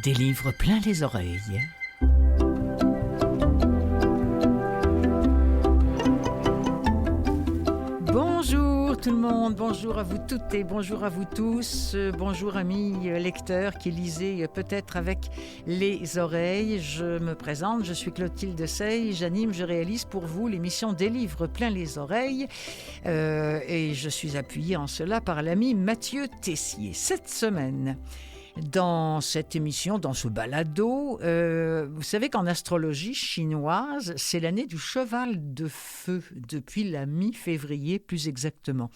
Des livres plein les oreilles. Bonjour tout le monde, bonjour à vous toutes et bonjour à vous tous. Bonjour amis lecteurs qui lisez peut-être avec les oreilles. Je me présente, je suis Clotilde Sey, j'anime, je réalise pour vous l'émission Des livres plein les oreilles et je suis appuyée en cela par l'ami Mathieu Tessier. Cette semaine, dans cette émission, dans ce balado, vous savez qu'en astrologie chinoise, c'est l'année du cheval de feu, depuis la mi-février plus exactement.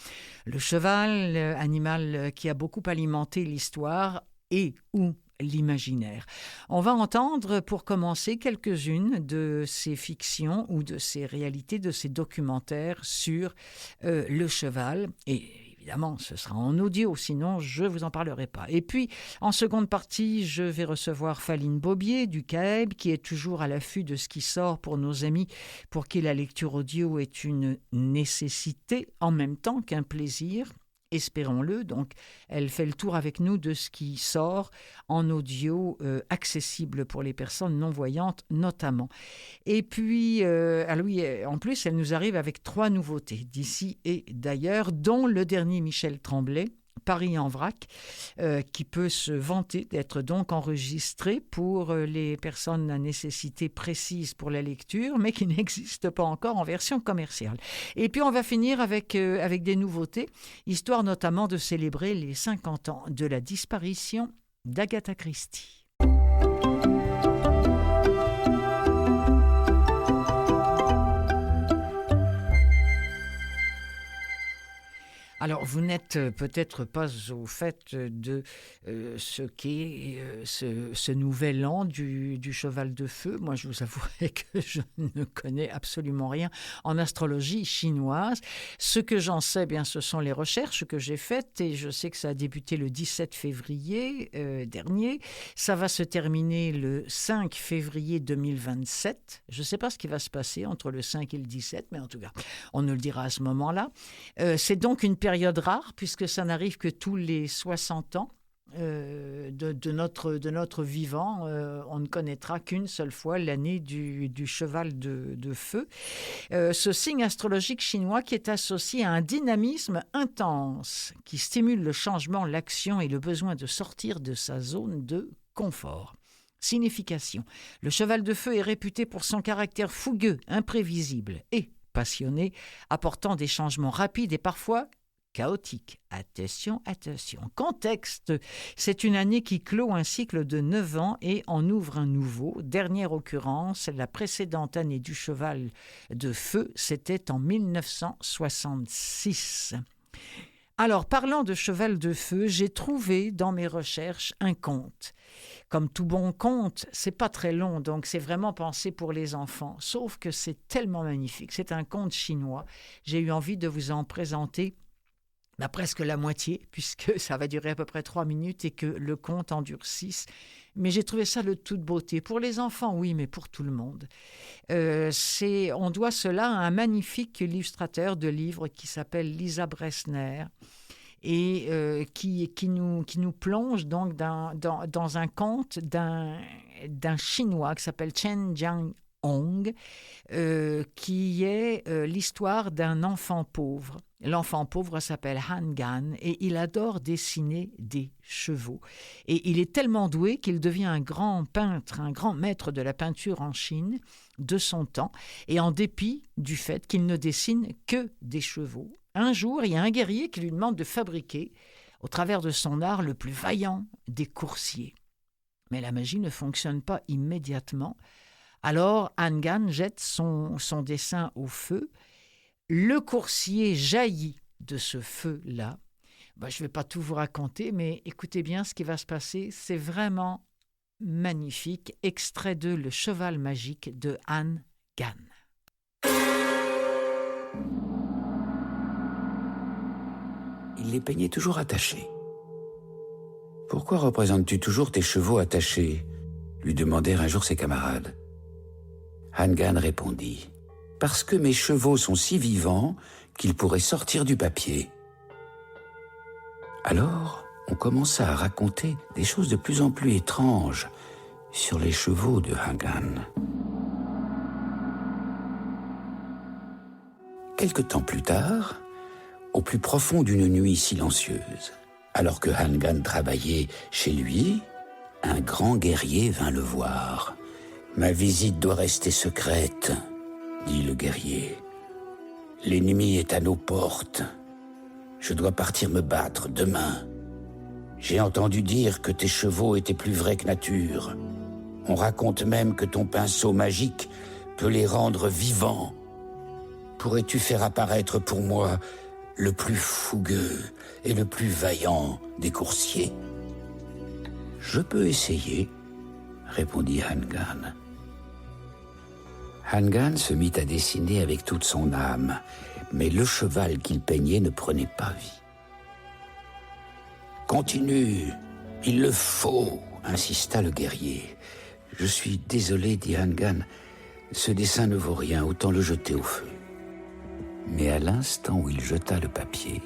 Le cheval, animal qui a beaucoup alimenté l'histoire et ou l'imaginaire. On va entendre pour commencer quelques-unes de ces fictions ou de ces réalités, de ces documentaires sur le cheval et évidemment, ce sera en audio, sinon je ne vous en parlerai pas. Et puis, en seconde partie, je vais recevoir Faline Bobier du CAEB, qui est toujours à l'affût de ce qui sort pour nos amis, pour qui la lecture audio est une nécessité en même temps qu'un plaisir. Espérons-le. Donc, elle fait le tour avec nous de ce qui sort en audio accessible pour les personnes non-voyantes notamment. Et puis, en plus, elle nous arrive avec 3 nouveautés d'ici et d'ailleurs, dont le dernier Michel Tremblay, Paris en vrac, qui peut se vanter d'être donc enregistré pour les personnes à nécessité précise pour la lecture, mais qui n'existe pas encore en version commerciale. Et puis on va finir avec des nouveautés, histoire notamment de célébrer les 50 ans de la disparition d'Agatha Christie. Alors, vous n'êtes peut-être pas au fait de ce qu'est ce nouvel an du cheval de feu. Moi, je vous avouerai que je ne connais absolument rien en astrologie chinoise. Ce que j'en sais, bien, ce sont les recherches que j'ai faites et je sais que ça a débuté le 17 février dernier. Ça va se terminer le 5 février 2027. Je ne sais pas ce qui va se passer entre le 5 et le 17, mais en tout cas, on nous le dira à ce moment-là. C'est donc une période rare, puisque ça n'arrive que tous les 60 ans de notre vivant. On ne connaîtra qu'une seule fois l'année du cheval de feu. Ce signe astrologique chinois qui est associé à un dynamisme intense, qui stimule le changement, l'action et le besoin de sortir de sa zone de confort. Signification. Le cheval de feu est réputé pour son caractère fougueux, imprévisible et passionné, apportant des changements rapides et parfois chaotique. Attention, attention. Contexte, c'est une année qui clôt un cycle de 9 ans et en ouvre un nouveau. Dernière occurrence, la précédente année du cheval de feu, c'était en 1966. Alors, parlant de cheval de feu, j'ai trouvé dans mes recherches un conte. Comme tout bon conte, c'est pas très long, donc c'est vraiment pensé pour les enfants. Sauf que c'est tellement magnifique. C'est un conte chinois. J'ai eu envie de vous en présenter presque la moitié, puisque ça va durer à peu près 3 minutes et que le conte en dure 6. Mais j'ai trouvé ça de toute beauté. Pour les enfants, oui, mais pour tout le monde. On doit cela à un magnifique illustrateur de livres qui s'appelle Lisa Bressner et qui nous plonge donc dans un conte d'un Chinois qui s'appelle Chen Jianhong, qui est l'histoire d'un enfant pauvre. L'enfant pauvre s'appelle Han Gan et il adore dessiner des chevaux. Et il est tellement doué qu'il devient un grand peintre, un grand maître de la peinture en Chine de son temps. Et en dépit du fait qu'il ne dessine que des chevaux, un jour, il y a un guerrier qui lui demande de fabriquer, au travers de son art, le plus vaillant des coursiers. Mais la magie ne fonctionne pas immédiatement. Alors, Han Gan jette son dessin au feu. Le coursier jaillit de ce feu-là. Je ne vais pas tout vous raconter, mais écoutez bien ce qui va se passer. C'est vraiment magnifique. Extrait de Le cheval magique de Han Gan. Il les peignait toujours attachés. « Pourquoi représentes-tu toujours tes chevaux attachés ?» lui demandèrent un jour ses camarades. Han Gan répondit « Parce que mes chevaux sont si vivants qu'ils pourraient sortir du papier. » Alors, on commença à raconter des choses de plus en plus étranges sur les chevaux de Hangan. Quelque temps plus tard, au plus profond d'une nuit silencieuse, alors que Hangan travaillait chez lui, un grand guerrier vint le voir. « Ma visite doit rester secrète, » dit le guerrier. « L'ennemi est à nos portes. Je dois partir me battre demain. J'ai entendu dire que tes chevaux étaient plus vrais que nature. On raconte même que ton pinceau magique peut les rendre vivants. Pourrais-tu faire apparaître pour moi le plus fougueux et le plus vaillant des coursiers ? » « Je peux essayer, » répondit Hangan. Hangan se mit à dessiner avec toute son âme, mais le cheval qu'il peignait ne prenait pas vie. « Continue, il le faut, » insista le guerrier. « Je suis désolé, dit Hangan, ce dessin ne vaut rien, autant le jeter au feu. » Mais à l'instant où il jeta le papier,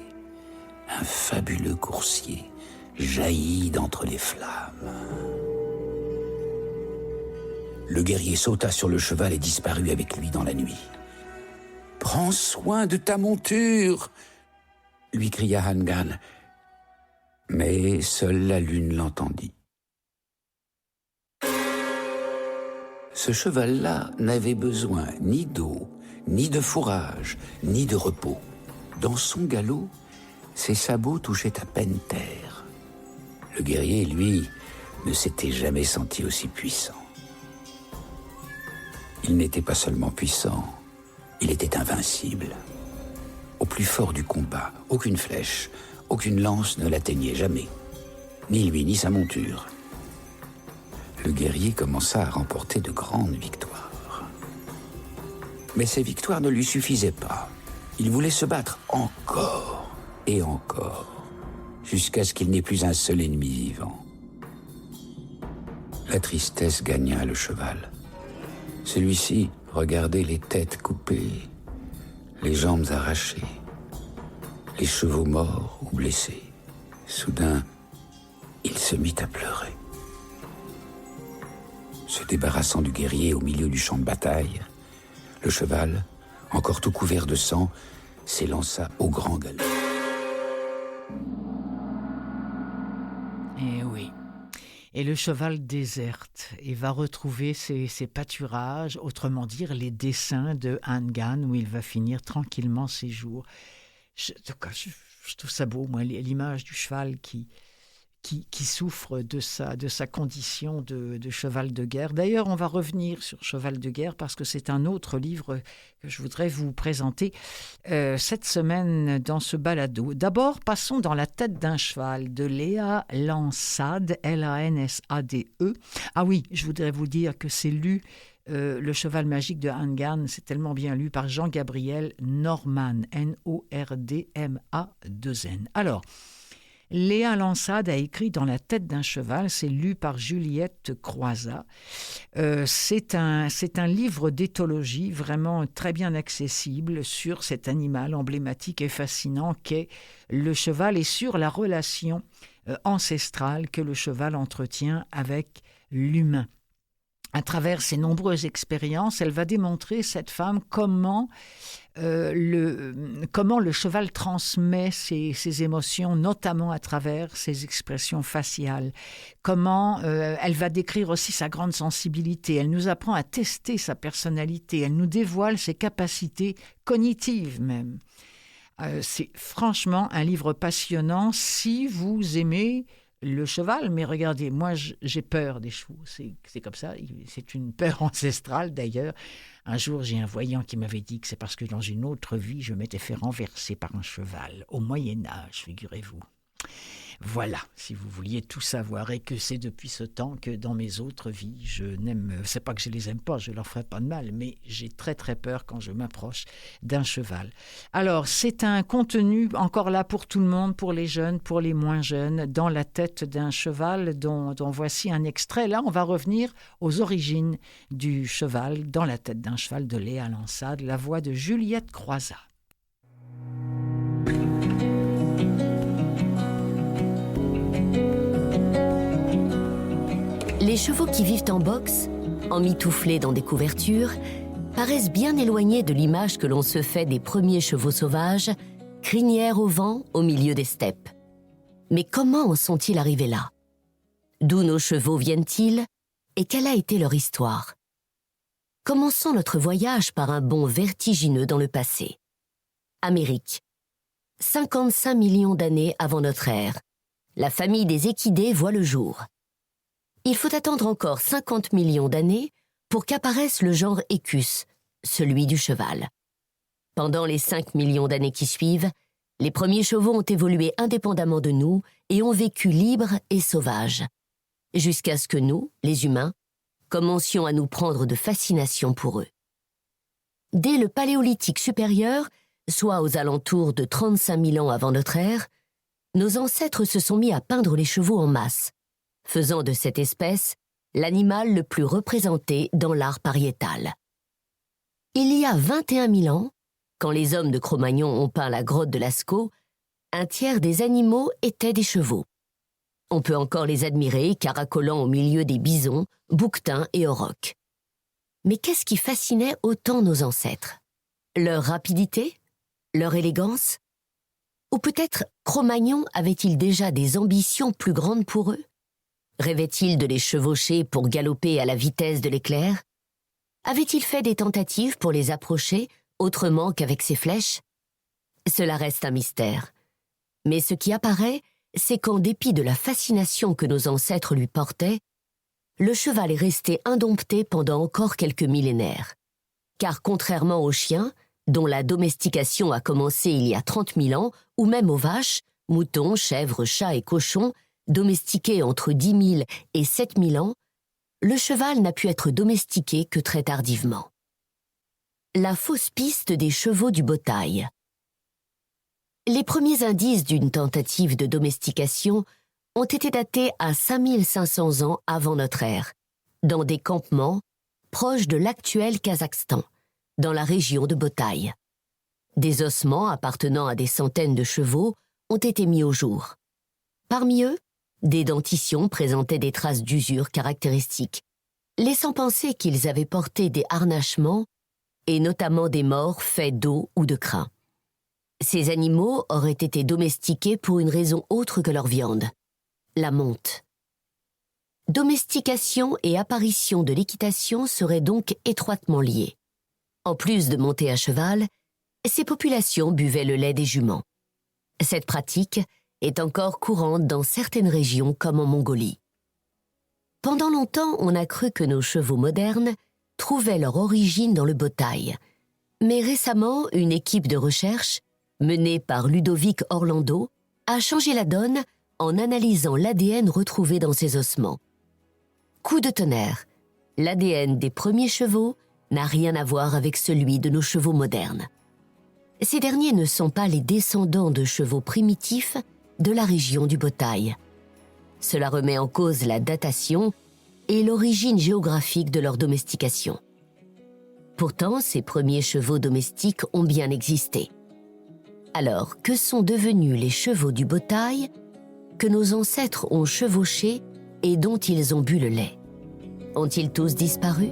un fabuleux coursier jaillit d'entre les flammes. Le guerrier sauta sur le cheval et disparut avec lui dans la nuit. « Prends soin de ta monture !» lui cria Hangan. Mais seule la lune l'entendit. Ce cheval-là n'avait besoin ni d'eau, ni de fourrage, ni de repos. Dans son galop, ses sabots touchaient à peine terre. Le guerrier, lui, ne s'était jamais senti aussi puissant. Il n'était pas seulement puissant, il était invincible. Au plus fort du combat, aucune flèche, aucune lance ne l'atteignait jamais. Ni lui, ni sa monture. Le guerrier commença à remporter de grandes victoires. Mais ces victoires ne lui suffisaient pas. Il voulait se battre encore et encore, jusqu'à ce qu'il n'ait plus un seul ennemi vivant. La tristesse gagna le cheval. Celui-ci regardait les têtes coupées, les jambes arrachées, les chevaux morts ou blessés. Soudain, il se mit à pleurer. Se débarrassant du guerrier au milieu du champ de bataille, le cheval, encore tout couvert de sang, s'élança au grand galop. Eh oui. Et le cheval déserte et va retrouver ses pâturages, autrement dire les dessins de Hangan, où il va finir tranquillement ses jours. Je trouve ça beau, moi, l'image du cheval qui souffre de sa condition de cheval de guerre. D'ailleurs, on va revenir sur Cheval de guerre parce que c'est un autre livre que je voudrais vous présenter cette semaine dans ce balado. D'abord, passons dans La tête d'un cheval de Léa Lansade, Lansade. Ah oui, je voudrais vous dire que c'est lu, Le cheval magique de Hangan, c'est tellement bien lu par Jean-Gabriel Nordman, Nordman. Alors, Léa Lansade a écrit Dans la tête d'un cheval, c'est lu par Juliette Croizat. C'est un livre d'éthologie vraiment très bien accessible sur cet animal emblématique et fascinant qu'est le cheval et sur la relation ancestrale que le cheval entretient avec l'humain. À travers ses nombreuses expériences, elle va démontrer, cette femme, comment le cheval transmet ses émotions, notamment à travers ses expressions faciales. Comment elle va décrire aussi sa grande sensibilité. Elle nous apprend à tester sa personnalité. Elle nous dévoile ses capacités cognitives même. C'est franchement un livre passionnant si vous aimez le cheval, mais regardez, moi j'ai peur des chevaux, c'est comme ça, c'est une peur ancestrale d'ailleurs. Un jour j'ai un voyant qui m'avait dit que c'est parce que dans une autre vie je m'étais fait renverser par un cheval, au Moyen-Âge, figurez-vous. Voilà, si vous vouliez tout savoir, et que c'est depuis ce temps que dans mes autres vies, c'est pas que je les aime pas, je leur ferai pas de mal, mais j'ai très très peur quand je m'approche d'un cheval. Alors, c'est un contenu encore là pour tout le monde, pour les jeunes, pour les moins jeunes, Dans la tête d'un cheval, dont voici un extrait. Là, on va revenir aux origines du cheval, Dans la tête d'un cheval de Léa Lansade, la voix de Juliette Croizat. Les chevaux qui vivent en boxe, emmitouflés dans des couvertures, paraissent bien éloignés de l'image que l'on se fait des premiers chevaux sauvages, crinière au vent au milieu des steppes. Mais comment en sont-ils arrivés là? D'où nos chevaux viennent-ils et quelle a été leur histoire? Commençons notre voyage par un bond vertigineux dans le passé. Amérique. 55 millions d'années avant notre ère. La famille des équidés voit le jour. Il faut attendre encore 50 millions d'années pour qu'apparaisse le genre Equus, celui du cheval. Pendant les 5 millions d'années qui suivent, les premiers chevaux ont évolué indépendamment de nous et ont vécu libres et sauvages, jusqu'à ce que nous, les humains, commencions à nous prendre de fascination pour eux. Dès le Paléolithique supérieur, soit aux alentours de 35 000 ans avant notre ère, nos ancêtres se sont mis à peindre les chevaux en masse, faisant de cette espèce l'animal le plus représenté dans l'art pariétal. Il y a 21 000 ans, quand les hommes de Cro-Magnon ont peint la grotte de Lascaux, un tiers des animaux étaient des chevaux. On peut encore les admirer caracolant au milieu des bisons, bouquetins et aurochs. Mais qu'est-ce qui fascinait autant nos ancêtres? Leur rapidité? Leur élégance? Ou peut-être Cro-Magnon avait-il déjà des ambitions plus grandes pour eux? Rêvait-il de les chevaucher pour galoper à la vitesse de l'éclair? Avait-il fait des tentatives pour les approcher autrement qu'avec ses flèches? Cela reste un mystère. Mais ce qui apparaît, c'est qu'en dépit de la fascination que nos ancêtres lui portaient, le cheval est resté indompté pendant encore quelques millénaires. Car contrairement aux chiens, dont la domestication a commencé il y a 30 000 ans, ou même aux vaches, moutons, chèvres, chats et cochons, domestiqués entre 10 000 et 7 000 ans, le cheval n'a pu être domestiqué que très tardivement. La fausse piste des chevaux du Botail. Les premiers indices d'une tentative de domestication ont été datés à 5500 ans avant notre ère, dans des campements proches de l'actuel Kazakhstan, dans la région de Botaï. Des ossements appartenant à des centaines de chevaux ont été mis au jour. Parmi eux, des dentitions présentaient des traces d'usure caractéristiques, laissant penser qu'ils avaient porté des harnachements et notamment des morts faits d'os ou de crin. Ces animaux auraient été domestiqués pour une raison autre que leur viande, la monte. Domestication et apparition de l'équitation seraient donc étroitement liées. En plus de monter à cheval, ces populations buvaient le lait des juments. Cette pratique est encore courante dans certaines régions comme en Mongolie. Pendant longtemps, on a cru que nos chevaux modernes trouvaient leur origine dans le Botaï. Mais récemment, une équipe de recherche, menée par Ludovic Orlando, a changé la donne en analysant l'ADN retrouvé dans ces ossements. Coup de tonnerre, l'ADN des premiers chevaux n'a rien à voir avec celui de nos chevaux modernes. Ces derniers ne sont pas les descendants de chevaux primitifs de la région du Botaï. Cela remet en cause la datation et l'origine géographique de leur domestication. Pourtant, ces premiers chevaux domestiques ont bien existé. Alors, que sont devenus les chevaux du Botaï que nos ancêtres ont chevauchés et dont ils ont bu le lait? Ont-ils tous disparu?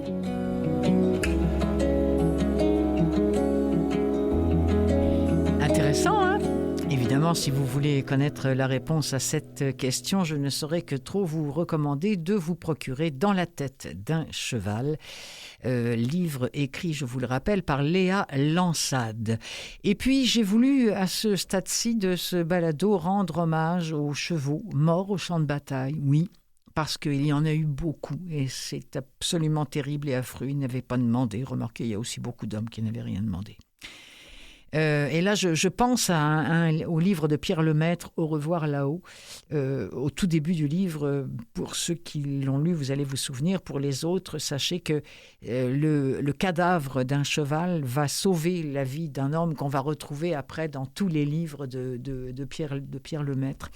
Intéressant, hein? Évidemment, si vous voulez connaître la réponse à cette question, je ne saurais que trop vous recommander de vous procurer Dans la tête d'un cheval, livre écrit, je vous le rappelle, par Léa Lansade. Et puis, j'ai voulu, à ce stade-ci de ce balado, rendre hommage aux chevaux morts au champ de bataille, oui, parce qu'il y en a eu beaucoup, et c'est absolument terrible et affreux. Ils n'avaient pas demandé. Remarquez, il y a aussi beaucoup d'hommes qui n'avaient rien demandé. Et là, je pense au livre de Pierre Lemaître, Au revoir là-haut, au tout début du livre. Pour ceux qui l'ont lu, vous allez vous souvenir. Pour les autres, sachez que le cadavre d'un cheval va sauver la vie d'un homme qu'on va retrouver après dans tous les livres de Pierre Lemaître.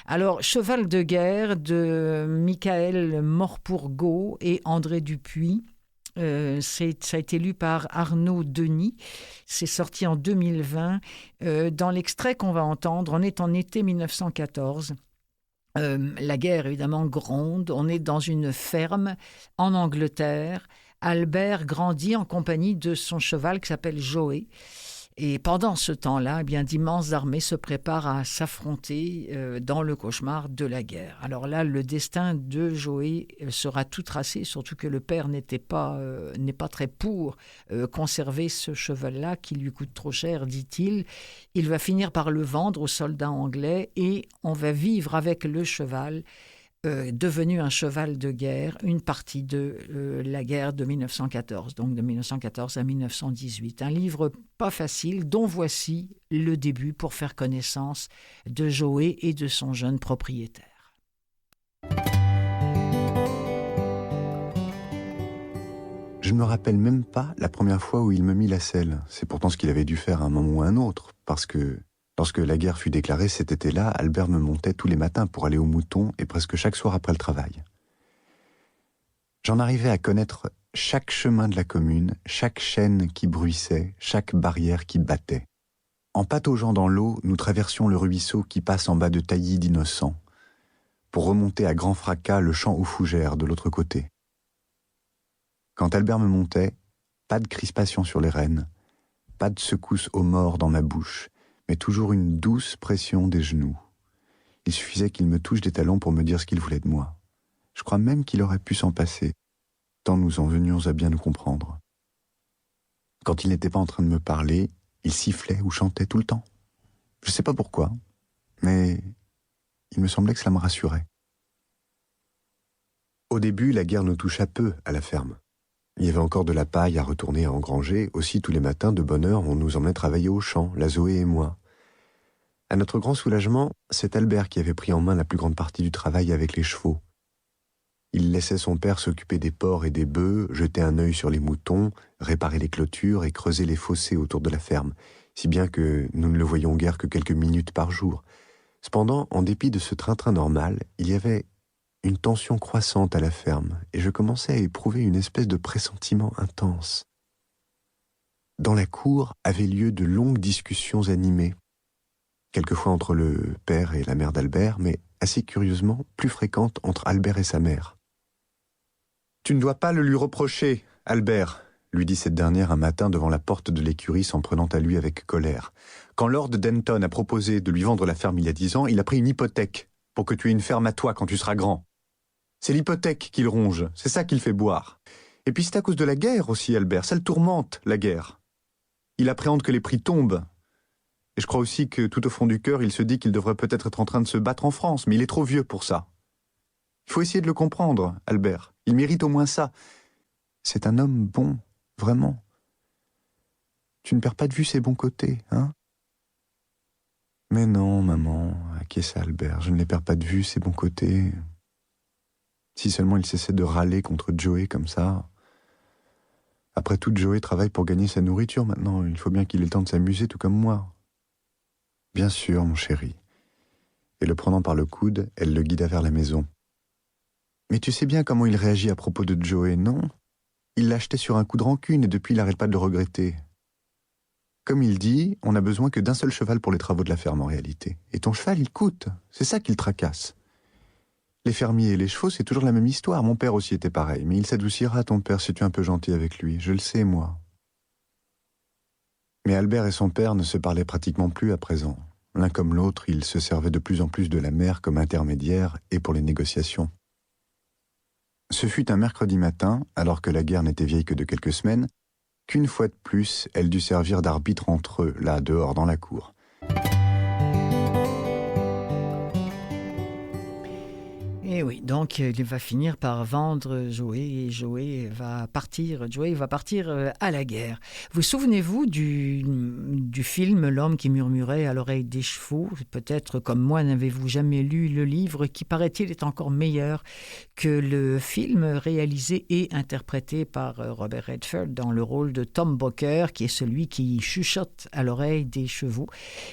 Alors, Cheval de guerre de Michael Morpurgo et André Dupuis. Ça a été lu par Arnaud Denis. C'est sorti en 2020. Dans l'extrait qu'on va entendre, on est en été 1914. La guerre, évidemment, gronde. On est dans une ferme en Angleterre. Albert grandit en compagnie de son cheval qui s'appelle Joey. Et pendant ce temps-là, eh bien, d'immenses armées se préparent à s'affronter dans le cauchemar de la guerre. Alors là, le destin de Joey sera tout tracé, surtout que le père n'est pas très pour conserver ce cheval-là qui lui coûte trop cher, dit-il. Il va finir par le vendre aux soldats anglais et on va vivre avec le cheval devenu un cheval de guerre, une partie de la guerre de 1914, donc de 1914 à 1918. Un livre pas facile, dont voici le début pour faire connaissance de Joey et de son jeune propriétaire. Je ne me rappelle même pas la première fois où il me mit la selle. C'est pourtant ce qu'il avait dû faire à un moment ou à un autre, parce que lorsque la guerre fut déclarée cet été-là, Albert me montait tous les matins pour aller au mouton et presque chaque soir après le travail. J'en arrivais à connaître chaque chemin de la commune, chaque chêne qui bruissait, chaque barrière qui battait. En pataugeant dans l'eau, nous traversions le ruisseau qui passe en bas de taillis d'innocents, pour remonter à grand fracas le champ aux fougères de l'autre côté. Quand Albert me montait, pas de crispation sur les rênes, pas de secousse aux morts dans ma bouche, mais toujours une douce pression des genoux. Il suffisait qu'il me touche des talons pour me dire ce qu'il voulait de moi. Je crois même qu'il aurait pu s'en passer, tant nous en venions à bien nous comprendre. Quand il n'était pas en train de me parler, il sifflait ou chantait tout le temps. Je ne sais pas pourquoi, mais il me semblait que cela me rassurait. Au début, la guerre nous toucha peu à la ferme. Il y avait encore de la paille à retourner à engranger. Aussi, tous les matins, de bonne heure, on nous emmenait travailler au champ, la Zoé et moi. À notre grand soulagement, c'est Albert qui avait pris en main la plus grande partie du travail avec les chevaux. Il laissait son père s'occuper des porcs et des bœufs, jeter un œil sur les moutons, réparer les clôtures et creuser les fossés autour de la ferme, si bien que nous ne le voyions guère que quelques minutes par jour. Cependant, en dépit de ce train-train normal, il y avait une tension croissante à la ferme, et je commençais à éprouver une espèce de pressentiment intense. Dans la cour avaient lieu de longues discussions animées, quelquefois entre le père et la mère d'Albert, mais assez curieusement plus fréquentes entre Albert et sa mère. « Tu ne dois pas le lui reprocher, Albert », lui dit cette dernière un matin devant la porte de l'écurie, s'en prenant à lui avec colère. « Quand Lord Denton a proposé de lui vendre la ferme il y a 10 ans, il a pris une hypothèque pour que tu aies une ferme à toi quand tu seras grand. C'est l'hypothèque qu'il ronge, c'est ça qu'il fait boire. Et puis c'est à cause de la guerre aussi, Albert, ça le tourmente, la guerre. Il appréhende que les prix tombent. Et je crois aussi que tout au fond du cœur, il se dit qu'il devrait peut-être être en train de se battre en France, mais il est trop vieux pour ça. Il faut essayer de le comprendre, Albert. Il mérite au moins ça. C'est un homme bon, vraiment. Tu ne perds pas de vue ses bons côtés, hein ? Mais non, maman, acquiesça Albert, je ne les perds pas de vue, ses bons côtés. Si seulement il cessait de râler contre Joey comme ça. Après tout, Joey travaille pour gagner sa nourriture maintenant. Il faut bien qu'il ait le temps de s'amuser, tout comme moi. Bien sûr, mon chéri. Et le prenant par le coude, elle le guida vers la maison. Mais tu sais bien comment il réagit à propos de Joey, non ? Il l'a acheté sur un coup de rancune et depuis il n'arrête pas de le regretter. Comme il dit, on n'a besoin que d'un seul cheval pour les travaux de la ferme en réalité. Et ton cheval, il coûte. C'est ça qui le tracasse. Les fermiers et les chevaux, c'est toujours la même histoire. Mon père aussi était pareil. Mais il s'adoucira, ton père, si tu es un peu gentil avec lui. Je le sais, moi. Mais Albert et son père ne se parlaient pratiquement plus à présent. L'un comme l'autre, ils se servaient de plus en plus de la mère comme intermédiaire et pour les négociations. Ce fut un mercredi matin, alors que la guerre n'était vieille que de quelques semaines, qu'une fois de plus, elle dut servir d'arbitre entre eux, là, dehors, dans la cour. Et oui, donc il va finir par vendre Joey et Joey va partir à la guerre. Vous souvenez-vous du film L'homme qui murmurait à l'oreille des chevaux ? Peut-être comme moi n'avez-vous jamais lu le livre qui paraît-il est encore meilleur que le film réalisé et interprété par Robert Redford dans le rôle de Tom Booker qui est celui qui chuchote à l'oreille des chevaux.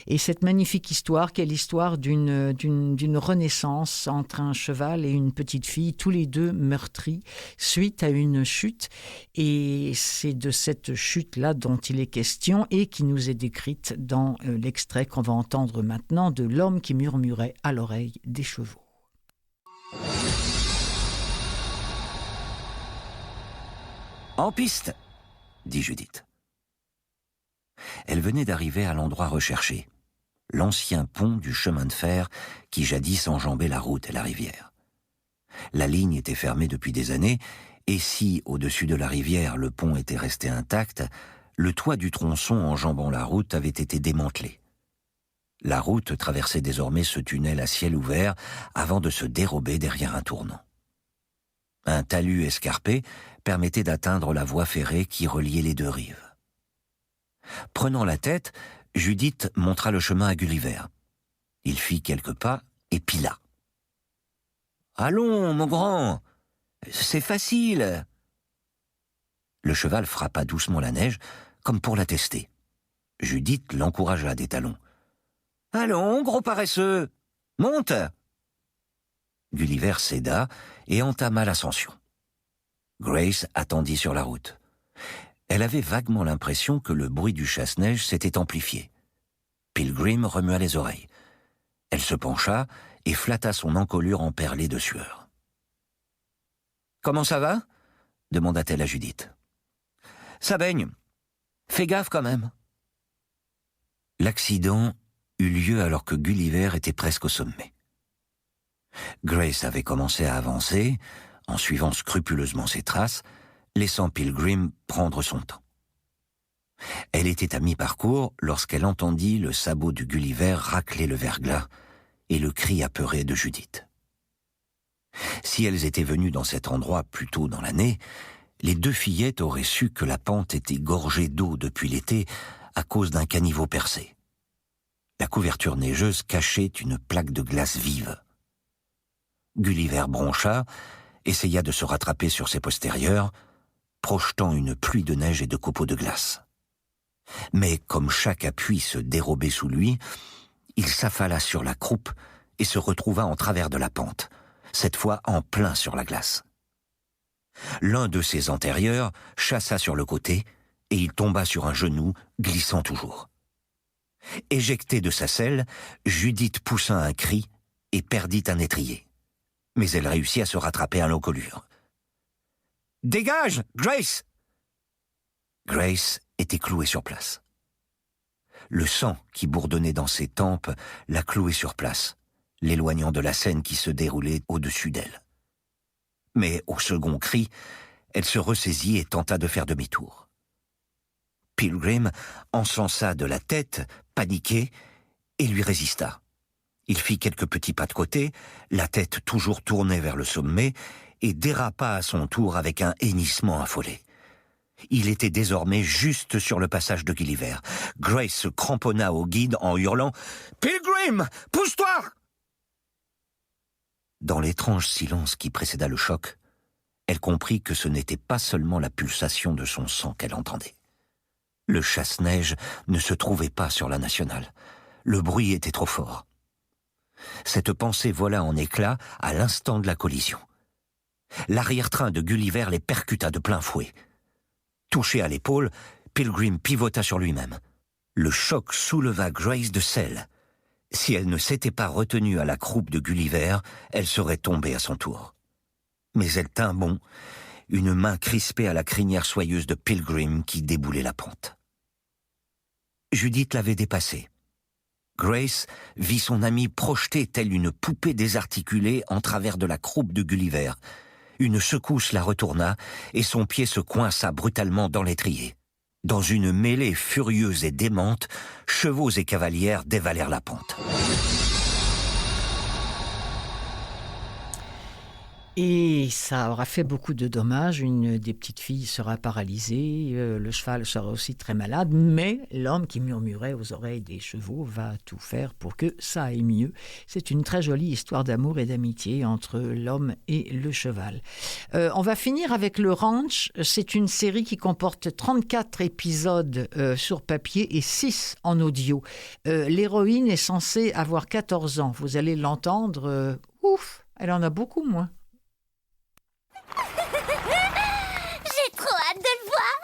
Et cette magnifique histoire qui est l'histoire d'une renaissance entre un cheval et une petite fille, tous les deux meurtris suite à une chute. Et c'est de cette chute-là dont il est question et qui nous est décrite dans l'extrait qu'on va entendre maintenant de L'homme qui murmurait à l'oreille des chevaux. En piste, dit Judith. Elle venait d'arriver à l'endroit recherché, l'ancien pont du chemin de fer qui jadis enjambait la route et la rivière. La ligne était fermée depuis des années, et si, au-dessus de la rivière, le pont était resté intact, le toit du tronçon enjambant la route avait été démantelé. La route traversait désormais ce tunnel à ciel ouvert avant de se dérober derrière un tournant. Un talus escarpé permettait d'atteindre la voie ferrée qui reliait les deux rives. Prenant la tête, Judith montra le chemin à Gulliver. Il fit quelques pas et pila. « Allons, mon grand, c'est facile !» Le cheval frappa doucement la neige, comme pour la tester. Judith l'encouragea des talons. « Allons, gros paresseux, monte !» Gulliver céda et entama l'ascension. Grace attendit sur la route. Elle avait vaguement l'impression que le bruit du chasse-neige s'était amplifié. Pilgrim remua les oreilles. Elle se pencha et flatta son encolure emperlée de sueur. « Comment ça va ?» demanda-t-elle à Judith. « Ça baigne. Fais gaffe quand même. » L'accident eut lieu alors que Gulliver était presque au sommet. Grace avait commencé à avancer, en suivant scrupuleusement ses traces, laissant Pilgrim prendre son temps. Elle était à mi-parcours lorsqu'elle entendit le sabot du Gulliver racler le verglas et le cri apeuré de Judith. Si elles étaient venues dans cet endroit plus tôt dans l'année, les deux fillettes auraient su que la pente était gorgée d'eau depuis l'été à cause d'un caniveau percé. La couverture neigeuse cachait une plaque de glace vive. Gulliver broncha, essaya de se rattraper sur ses postérieurs, projetant une pluie de neige et de copeaux de glace. Mais comme chaque appui se dérobait sous lui, il s'affala sur la croupe et se retrouva en travers de la pente, cette fois en plein sur la glace. L'un de ses antérieurs chassa sur le côté et il tomba sur un genou, glissant toujours. Éjectée de sa selle, Judith poussa un cri et perdit un étrier. Mais elle réussit à se rattraper à l'encolure. « Dégage, Grace !» Grace était clouée sur place. Le sang qui bourdonnait dans ses tempes la clouait sur place, l'éloignant de la scène qui se déroulait au-dessus d'elle. Mais au second cri, elle se ressaisit et tenta de faire demi-tour. Pilgrim encensa de la tête, paniqué, et lui résista. Il fit quelques petits pas de côté, la tête toujours tournée vers le sommet, et dérapa à son tour avec un hennissement affolé. Il était désormais juste sur le passage de Gulliver. Grace se cramponna au guide en hurlant « Pilgrim, pousse-toi !» Dans l'étrange silence qui précéda le choc, elle comprit que ce n'était pas seulement la pulsation de son sang qu'elle entendait. Le chasse-neige ne se trouvait pas sur la nationale. Le bruit était trop fort. Cette pensée vola en éclats à l'instant de la collision. L'arrière-train de Gulliver les percuta de plein fouet. Touché à l'épaule, Pilgrim pivota sur lui-même. Le choc souleva Grace de selle. Si elle ne s'était pas retenue à la croupe de Gulliver, elle serait tombée à son tour. Mais elle tint bon, une main crispée à la crinière soyeuse de Pilgrim qui déboulait la pente. Judith l'avait dépassée. Grace vit son amie projetée telle une poupée désarticulée en travers de la croupe de Gulliver. Une secousse la retourna et son pied se coinça brutalement dans l'étrier. Dans une mêlée furieuse et démente, chevaux et cavalières dévalèrent la pente. Et ça aura fait beaucoup de dommages. Une des petites filles sera paralysée, le cheval sera aussi très malade, mais l'homme qui murmurait aux oreilles des chevaux va tout faire pour que ça aille mieux. C'est une très jolie histoire d'amour et d'amitié entre l'homme et le cheval. On va finir avec Le Ranch. C'est une série qui comporte 34 épisodes sur papier et 6 en audio. L'héroïne est censée avoir 14 ans. Vous allez l'entendre. Ouf, elle en a beaucoup moins. J'ai trop hâte de le voir.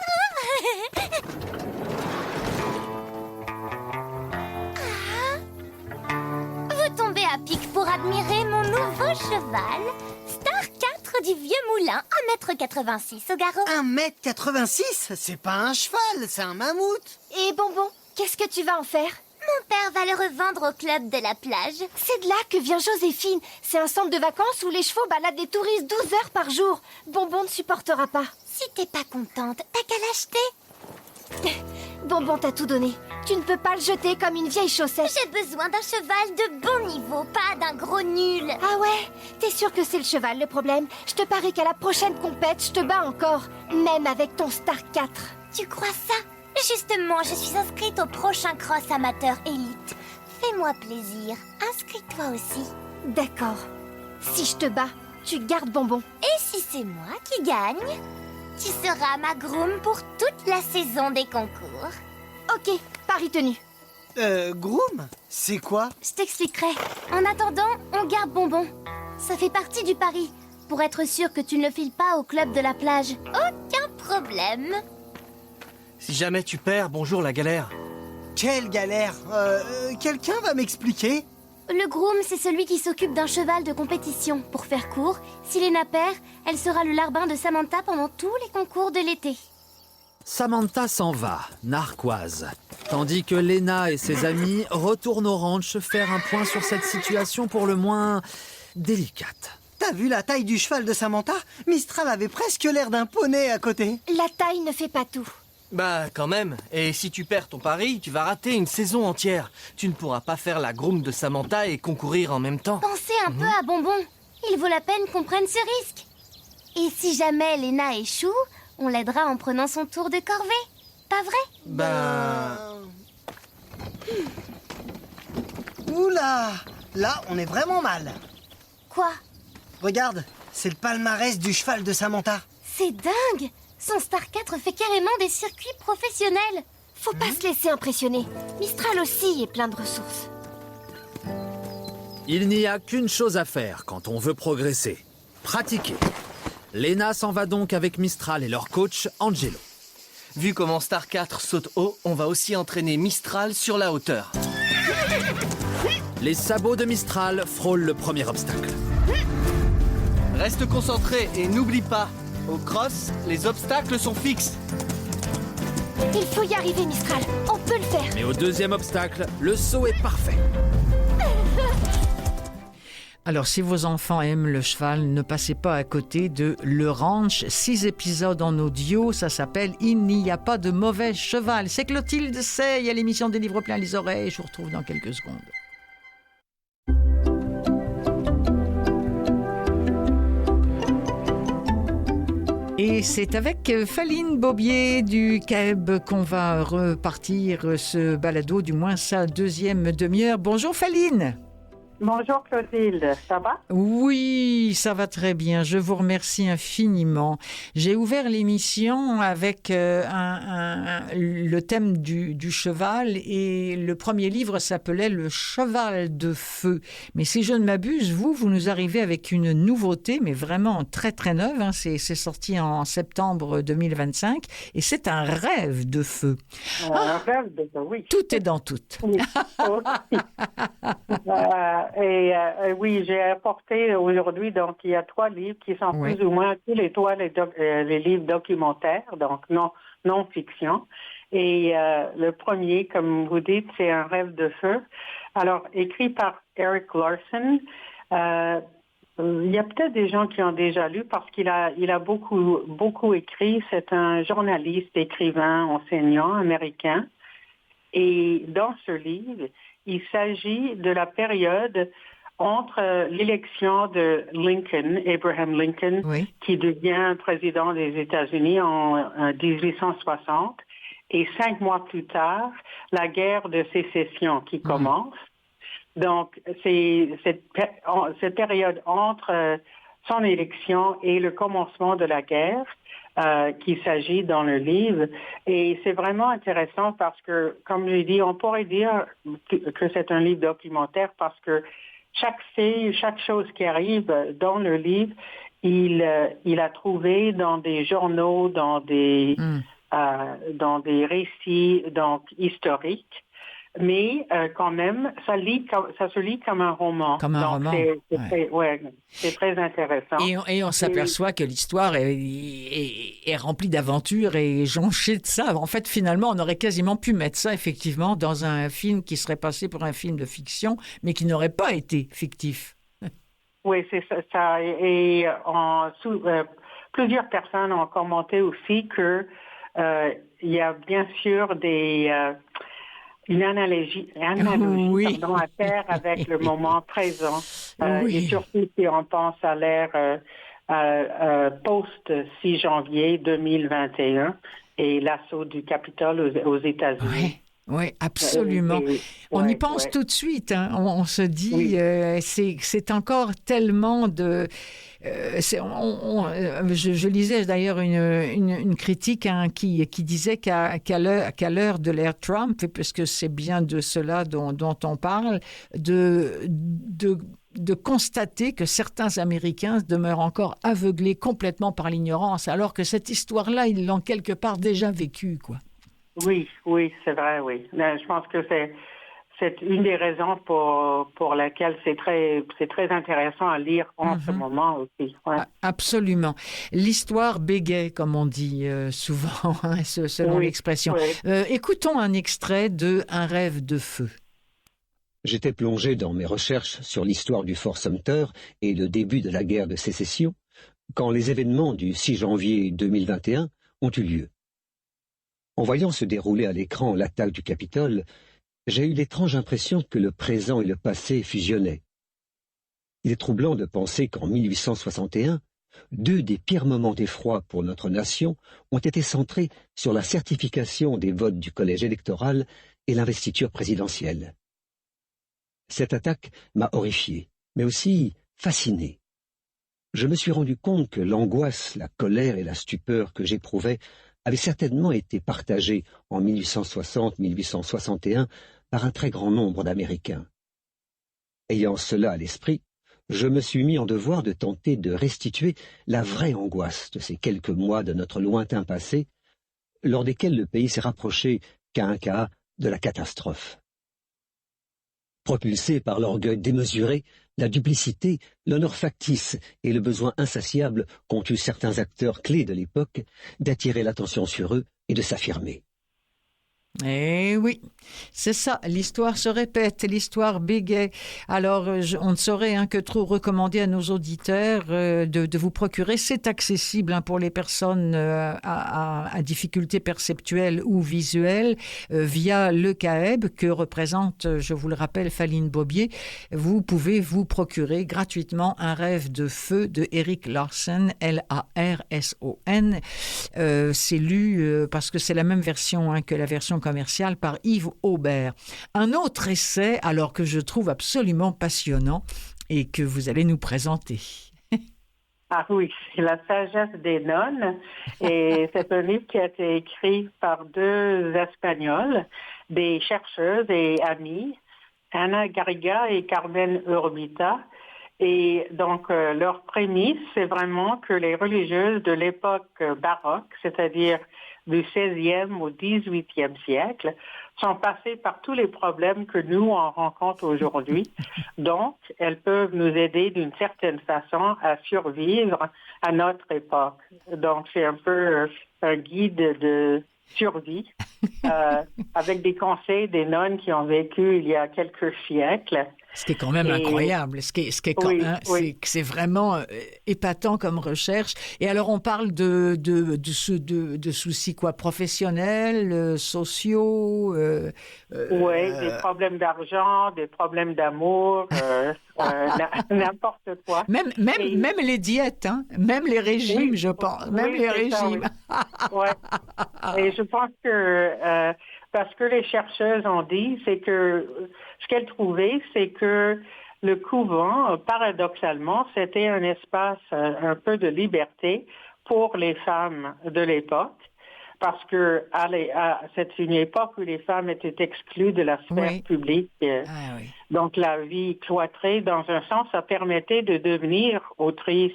Vous tombez à pic pour admirer mon nouveau cheval, Star 4 du vieux moulin, 1,86 m au garrot. 1,86 m? C'est pas un cheval, c'est un mammouth. Et Bonbon, qu'est-ce que tu vas en faire? Mon père va le revendre au club de la plage. C'est de là que vient Joséphine. C'est un centre de vacances où les chevaux baladent des touristes 12 heures par jour. Bonbon ne supportera pas. Si t'es pas contente, t'as qu'à l'acheter. Bonbon t'a tout donné. Tu ne peux pas le jeter comme une vieille chaussette. J'ai besoin d'un cheval de bon niveau, pas d'un gros nul. Ah ouais? T'es sûr que c'est le cheval le problème? Je te parie qu'à la prochaine compète, je te bats encore. Même avec ton Star 4. Tu crois ça? Justement, je suis inscrite au prochain cross amateur élite. Fais-moi plaisir, inscris-toi aussi. D'accord. Si je te bats, tu gardes Bonbon. Et si c'est moi qui gagne, tu seras ma groom pour toute la saison des concours. Ok, pari tenu. Groom? C'est quoi? Je t'expliquerai. En attendant, on garde Bonbon. Ça fait partie du pari, pour être sûr que tu ne le files pas au club de la plage. Aucun problème. Si jamais tu perds, bonjour la galère. Quelle galère? Quelqu'un va m'expliquer? Le groom, c'est celui qui s'occupe d'un cheval de compétition. Pour faire court, si Lena perd, elle sera le larbin de Samantha pendant tous les concours de l'été. Samantha s'en va, narquoise, tandis que Lena et ses amis retournent au ranch faire un point sur cette situation pour le moins délicate. T'as vu la taille du cheval de Samantha? Mistral avait presque l'air d'un poney à côté. La taille ne fait pas tout. Bah quand même, et si tu perds ton pari, tu vas rater une saison entière. Tu ne pourras pas faire la groom de Samantha et concourir en même temps. Pensez un peu à Bonbon. Il vaut la peine qu'on prenne ce risque. Et si jamais Lena échoue, on l'aidera en prenant son tour de corvée. Pas vrai? Oula! Là, on est vraiment mal. Quoi? Regarde, c'est le palmarès du cheval de Samantha. C'est dingue! Son Star 4 fait carrément des circuits professionnels. Faut pas se laisser impressionner. Mistral aussi est plein de ressources. Il n'y a qu'une chose à faire quand on veut progresser. Pratiquer. Lena s'en va donc avec Mistral et leur coach Angelo. Vu comment Star 4 saute haut, on va aussi entraîner Mistral sur la hauteur. Les sabots de Mistral frôlent le premier obstacle. Reste concentré et n'oublie pas, au cross, les obstacles sont fixes. Il faut y arriver, Mistral. On peut le faire. Mais au deuxième obstacle, le saut est parfait. Alors, si vos enfants aiment le cheval, ne passez pas à côté de Le Ranch. 6 épisodes en audio, ça s'appelle « Il n'y a pas de mauvais cheval ». C'est Clotilde Sey à l'émission des livres plein les oreilles. Je vous retrouve dans quelques secondes. Et c'est avec Faline Bobier du CAEB qu'on va repartir ce balado, du moins sa deuxième demi-heure. Bonjour Faline. Bonjour Clotilde, ça va? Oui, ça va très bien. Je vous remercie infiniment. J'ai ouvert l'émission avec le thème du cheval et le premier livre s'appelait « Le cheval de feu ». Mais si je ne m'abuse, vous nous arrivez avec une nouveauté, mais vraiment très très neuve. Hein. C'est sorti en septembre 2025 et c'est un rêve de feu. Un rêve de feu, oui. Tout est dans tout. Oui. Oui, j'ai apporté aujourd'hui, donc il y a 3 livres qui sont plus ou moins tous les 3 les livres documentaires, donc non-fiction. Et le premier, comme vous dites, c'est Un rêve de feu. Alors, écrit par Eric Larson. Il y a peut-être des gens qui ont déjà lu parce qu'il a beaucoup écrit. C'est un journaliste, écrivain, enseignant américain. Et dans ce livre, il s'agit de la période entre l'élection de Lincoln, Abraham Lincoln, qui devient président des États-Unis en 1860, et 5 mois plus tard, la guerre de sécession qui commence. Donc, c'est cette période entre son élection et le commencement de la guerre qu'il s'agit dans le livre. Et c'est vraiment intéressant parce que, comme je dis, on pourrait dire que c'est un livre documentaire parce que chaque chose qui arrive dans le livre, il a trouvé dans des journaux, dans des récits donc historiques. mais quand même, ça se lit comme un roman. Comme un roman. C'est très intéressant. Et on s'aperçoit que l'histoire est remplie d'aventures et jonchée de ça. En fait, finalement, on aurait quasiment pu mettre ça, effectivement, dans un film qui serait passé pour un film de fiction, mais qui n'aurait pas été fictif. Oui, c'est ça. Et plusieurs personnes ont commenté aussi que il y a bien sûr une analogie oui. à faire avec le moment présent. Oui. Et surtout si on pense à l'ère post-6 janvier 2021 et l'assaut du Capitole aux États-Unis. Oui, absolument. On y pense tout de suite. Hein. On se dit, c'est encore tellement de... je lisais d'ailleurs une critique qui disait qu'à l'heure de l'ère Trump, puisque c'est bien de cela dont on parle, de constater que certains Américains demeurent encore aveuglés complètement par l'ignorance, alors que cette histoire-là, ils l'ont quelque part déjà vécue, quoi. Oui, c'est vrai, oui. Je pense que c'est une des raisons pour laquelle c'est très intéressant à lire en ce moment aussi. Ouais. Absolument. L'histoire bégaie, comme on dit souvent, hein, selon l'expression. Oui. Écoutons un extrait de Un rêve de feu. J'étais plongé dans mes recherches sur l'histoire du Fort Sumter et le début de la guerre de sécession quand les événements du 6 janvier 2021 ont eu lieu. En voyant se dérouler à l'écran l'attaque du Capitole, j'ai eu l'étrange impression que le présent et le passé fusionnaient. Il est troublant de penser qu'en 1861, deux des pires moments d'effroi pour notre nation ont été centrés sur la certification des votes du collège électoral et l'investiture présidentielle. Cette attaque m'a horrifié, mais aussi fasciné. Je me suis rendu compte que l'angoisse, la colère et la stupeur que j'éprouvais avaient certainement été partagées en 1860-1861 par un très grand nombre d'Américains. Ayant cela à l'esprit, je me suis mis en devoir de tenter de restituer la vraie angoisse de ces quelques mois de notre lointain passé, lors desquels le pays s'est rapproché qu'à un cas de la catastrophe. Propulsé par l'orgueil démesuré, la duplicité, l'honneur factice et le besoin insatiable qu'ont eu certains acteurs clés de l'époque d'attirer l'attention sur eux et de s'affirmer. Eh oui, c'est ça, l'histoire se répète, l'histoire bégaie. Alors, on ne saurait que trop recommander à nos auditeurs de vous procurer. C'est accessible pour les personnes à difficultés perceptuelles ou visuelles via le CAEB que représente, je vous le rappelle, Faline Bobier. Vous pouvez vous procurer gratuitement Un rêve de feu de Erik Larson, Larson. C'est lu parce que c'est la même version que la version commercial par Yves Aubert. Un autre essai, alors que je trouve absolument passionnant et que vous allez nous présenter. Ah oui, c'est La sagesse des nonnes. Et c'est un livre qui a été écrit par deux Espagnols, des chercheuses et amies, Ana Garriga et Carmen Urbita. Et donc, leur prémisse, c'est vraiment que les religieuses de l'époque baroque, c'est-à-dire du 16e au 18e siècle, sont passées par tous les problèmes que nous, on rencontre aujourd'hui. Donc, elles peuvent nous aider d'une certaine façon à survivre à notre époque. Donc, c'est un peu un guide de survie avec des conseils des nonnes qui ont vécu il y a quelques siècres. Ce qui est quand même incroyable, c'est vraiment épatant comme recherche. Et alors on parle de soucis professionnels, sociaux. Des problèmes d'argent, des problèmes d'amour, n'importe quoi. Même les diètes, même les régimes, je pense, les régimes. Et je pense que parce que les chercheuses ont dit, c'est que ce qu'elles trouvaient, c'est que le couvent, paradoxalement, c'était un espace un peu de liberté pour les femmes de l'époque, parce que c'est une époque où les femmes étaient exclues de la sphère publique. Donc la vie cloîtrée, dans un sens, ça permettait de devenir autrice,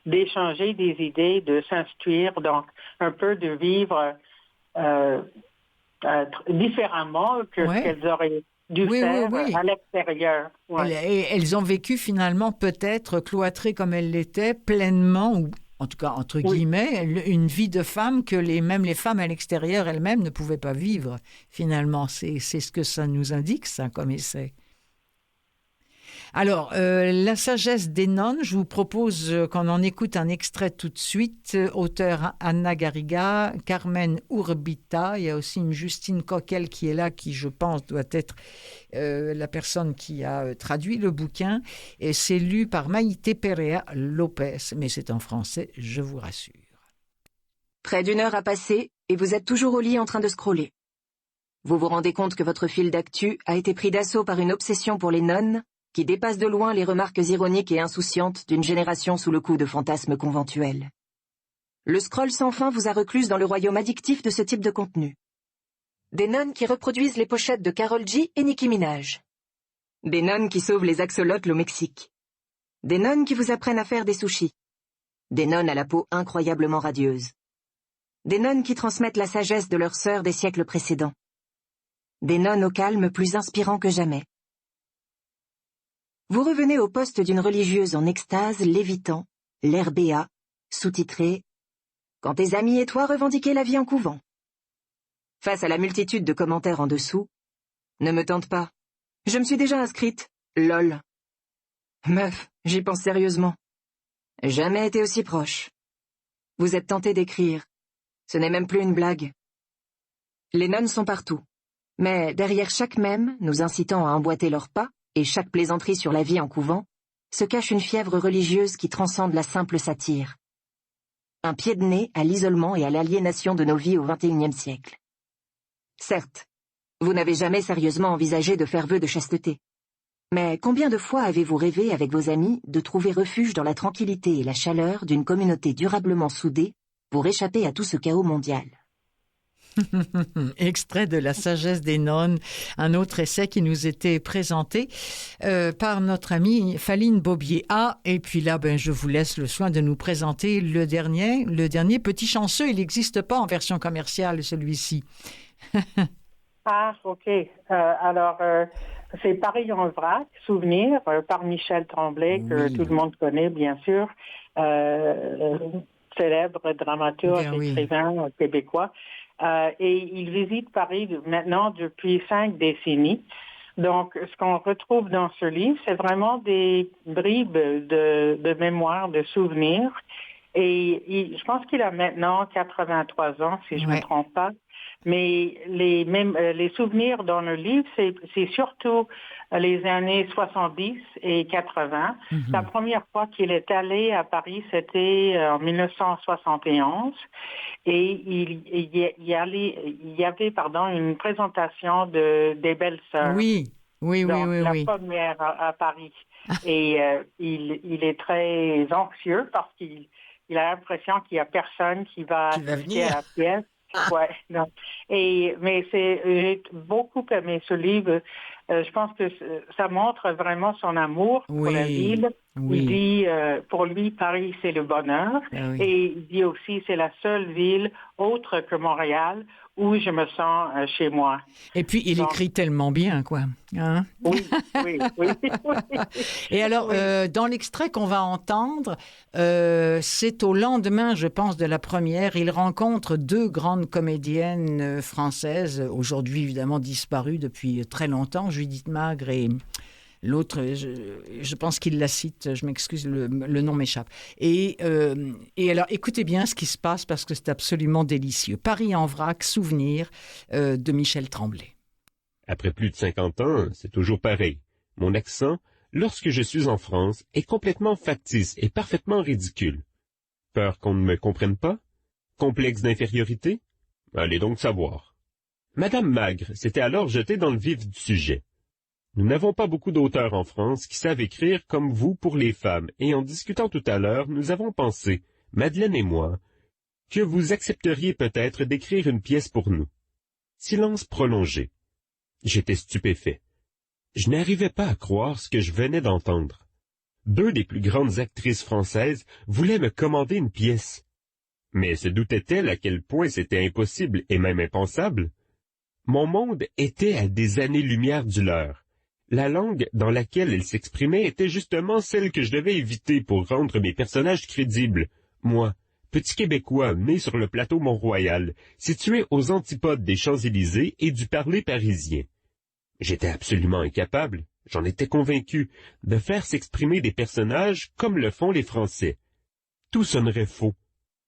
d'échanger des idées, de s'instruire, donc un peu de vivre différemment que ce qu'elles auraient dû faire à l'extérieur. Ouais. Elles ont vécu finalement peut-être cloîtrées comme elles l'étaient, pleinement, ou en tout cas entre guillemets, une vie de femme que même les femmes à l'extérieur elles-mêmes ne pouvaient pas vivre finalement. C'est ce que ça nous indique, ça, comme essai. Alors, La sagesse des nonnes, je vous propose qu'on en écoute un extrait tout de suite. Auteur Anna Garriga, Carmen Urbita, il y a aussi une Justine Coquel qui est là, qui je pense doit être la personne qui a traduit le bouquin. Et c'est lu par Maïté Perea Lopez, mais c'est en français, je vous rassure. Près d'1 heure a passé et vous êtes toujours au lit en train de scroller. Vous vous rendez compte que votre fil d'actu a été pris d'assaut par une obsession pour les nonnes qui dépasse de loin les remarques ironiques et insouciantes d'une génération sous le coup de fantasmes conventuels. Le scroll sans fin vous a recluse dans le royaume addictif de ce type de contenu. Des nonnes qui reproduisent les pochettes de Karol G et Nicki Minaj. Des nonnes qui sauvent les axolotls au Mexique. Des nonnes qui vous apprennent à faire des sushis. Des nonnes à la peau incroyablement radieuse. Des nonnes qui transmettent la sagesse de leurs sœurs des siècles précédents. Des nonnes au calme plus inspirant que jamais. Vous revenez au poste d'une religieuse en extase, lévitant, l'air béat, sous-titré « Quand tes amis et toi revendiquez la vie en couvent ». Face à la multitude de commentaires en dessous, « Ne me tente pas. Je me suis déjà inscrite. Lol. » Meuf, j'y pense sérieusement. Jamais été aussi proche. Vous êtes tenté d'écrire. Ce n'est même plus une blague. Les nonnes sont partout. Mais derrière chaque mème, nous incitant à emboîter leurs pas, et chaque plaisanterie sur la vie en couvent, se cache une fièvre religieuse qui transcende la simple satire. Un pied de nez à l'isolement et à l'aliénation de nos vies au XXIe siècle. Certes, vous n'avez jamais sérieusement envisagé de faire vœu de chasteté. Mais combien de fois avez-vous rêvé avec vos amis de trouver refuge dans la tranquillité et la chaleur d'une communauté durablement soudée pour échapper à tout ce chaos mondial ? Extrait de La sagesse des nonnes, un autre essai qui nous était présenté par notre amie Faline Bobier. Et puis là, je vous laisse le soin de nous présenter le dernier petit chanceux. Il n'existe pas en version commerciale, celui-ci. OK. Alors, c'est Paris en vrac, Souvenir, par Michel Tremblay, que tout le monde connaît, bien sûr. Célèbre dramaturge, écrivain québécois. Et il visite Paris maintenant depuis 5 décennies. Donc, ce qu'on retrouve dans ce livre, c'est vraiment des bribes de mémoire, de souvenirs. Et je pense qu'il a maintenant 83 ans, si je ne me trompe pas. Mais les souvenirs dans le livre, c'est surtout les années 70 et 80. La première fois qu'il est allé à Paris, c'était en 1971. Et il y avait une présentation des Belles-Sœurs. Oui. La première à Paris. Et il est très anxieux parce qu'il a l'impression qu'il n'y a personne qui va assister à la pièce. Ouais, non. Mais j'ai beaucoup aimé ce livre. Je pense que ça montre vraiment son amour pour la ville. Il dit, pour lui, Paris, c'est le bonheur. Et il dit aussi, c'est la seule ville autre que Montréal où je me sens chez moi. Et puis, il écrit tellement bien, quoi. Hein? Oui. Et alors, dans l'extrait qu'on va entendre, c'est au lendemain, je pense, de la première. Il rencontre 2 grandes comédiennes françaises, aujourd'hui évidemment disparues depuis très longtemps, Judith Magre et l'autre, je pense qu'il la cite, je m'excuse, le nom m'échappe. Et alors, écoutez bien ce qui se passe parce que c'est absolument délicieux. Paris en vrac, souvenir de Michel Tremblay. Après plus de 50 ans, c'est toujours pareil. Mon accent, lorsque je suis en France, est complètement factice et parfaitement ridicule. Peur qu'on ne me comprenne pas? Complexe d'infériorité? Allez donc savoir. Madame Magre s'était alors jetée dans le vif du sujet. Nous n'avons pas beaucoup d'auteurs en France qui savent écrire comme vous pour les femmes, et en discutant tout à l'heure, nous avons pensé, Madeleine et moi, que vous accepteriez peut-être d'écrire une pièce pour nous. Silence prolongé. J'étais stupéfait. Je n'arrivais pas à croire ce que je venais d'entendre. 2 des plus grandes actrices françaises voulaient me commander une pièce. Mais se doutait-elle à quel point c'était impossible et même impensable? Mon monde était à des années-lumière du leur. La langue dans laquelle elle s'exprimait était justement celle que je devais éviter pour rendre mes personnages crédibles. Moi, petit Québécois né sur le plateau Mont-Royal, situé aux antipodes des Champs-Élysées et du parler parisien. J'étais absolument incapable, j'en étais convaincu, de faire s'exprimer des personnages comme le font les Français. Tout sonnerait faux.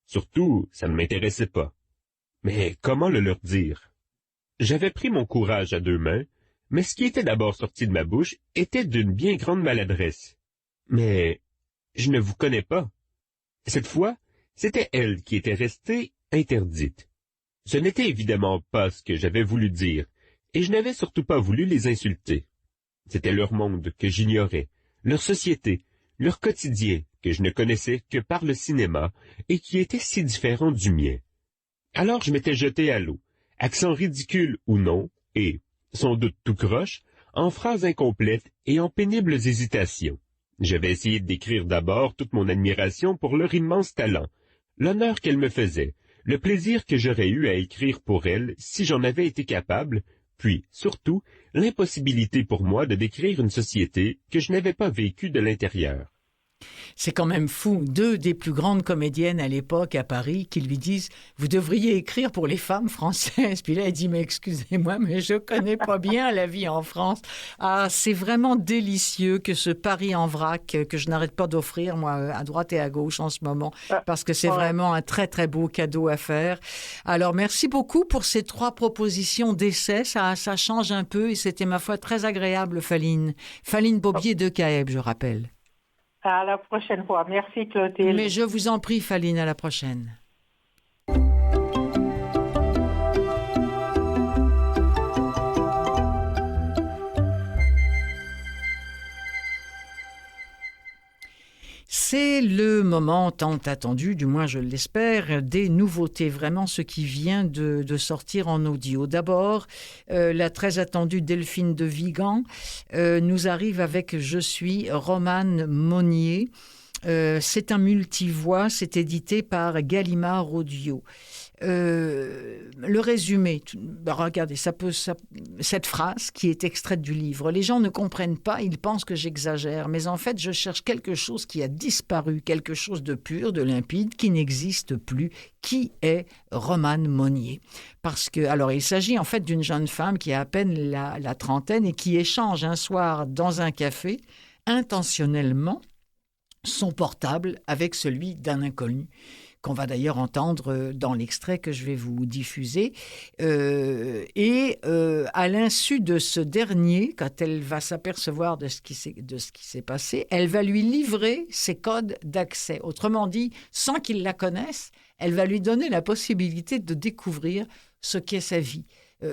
Surtout, ça ne m'intéressait pas. Mais comment le leur dire? J'avais pris mon courage à deux mains, mais ce qui était d'abord sorti de ma bouche était d'une bien grande maladresse. Mais je ne vous connais pas. Cette fois, c'était elle qui était restée interdite. Ce n'était évidemment pas ce que j'avais voulu dire, et je n'avais surtout pas voulu les insulter. C'était leur monde que j'ignorais, leur société, leur quotidien que je ne connaissais que par le cinéma et qui était si différent du mien. Alors je m'étais jeté à l'eau, accent ridicule ou non, et, sans doute tout croche, en phrases incomplètes et en pénibles hésitations. J'avais essayé de décrire d'abord toute mon admiration pour leur immense talent, l'honneur qu'elle me faisait, le plaisir que j'aurais eu à écrire pour elle si j'en avais été capable, puis, surtout, l'impossibilité pour moi de décrire une société que je n'avais pas vécue de l'intérieur. C'est quand même fou, 2 des plus grandes comédiennes à l'époque à Paris qui lui disent « Vous devriez écrire pour les femmes françaises ». Puis là, elle dit « Mais excusez-moi, mais je connais pas bien la vie en France ». Ah, c'est vraiment délicieux que ce Paris en vrac que je n'arrête pas d'offrir, moi, à droite et à gauche en ce moment, parce que c'est vraiment un très, très beau cadeau à faire. Alors, merci beaucoup pour ces 3 propositions d'essai. Ça change un peu et c'était, ma foi, très agréable, Faline. Faline Bobier de Caeb, je rappelle. À la prochaine fois. Merci, Clotilde. Mais je vous en prie, Faline, à la prochaine. C'est le moment tant attendu, du moins je l'espère, des nouveautés, vraiment ce qui vient de sortir en audio. D'abord, la très attendue Delphine de Vigan nous arrive avec « Je suis » Romane Monnier. C'est un multivoix, c'est édité par Gallimard Audio. Le résumé, regardez, cette phrase qui est extraite du livre. Les gens ne comprennent pas, ils pensent que j'exagère, mais en fait, je cherche quelque chose qui a disparu, quelque chose de pur, de limpide, qui n'existe plus. Qui est Romane Monnier? Parce que, alors, il s'agit en fait d'une jeune femme qui a à peine la trentaine et qui échange un soir dans un café, intentionnellement, son portable avec celui d'un inconnu, qu'on va d'ailleurs entendre dans l'extrait que je vais vous diffuser. À l'insu de ce dernier, quand elle va s'apercevoir de ce qui s'est passé, elle va lui livrer ses codes d'accès. Autrement dit, sans qu'il la connaisse, elle va lui donner la possibilité de découvrir ce qu'est sa vie.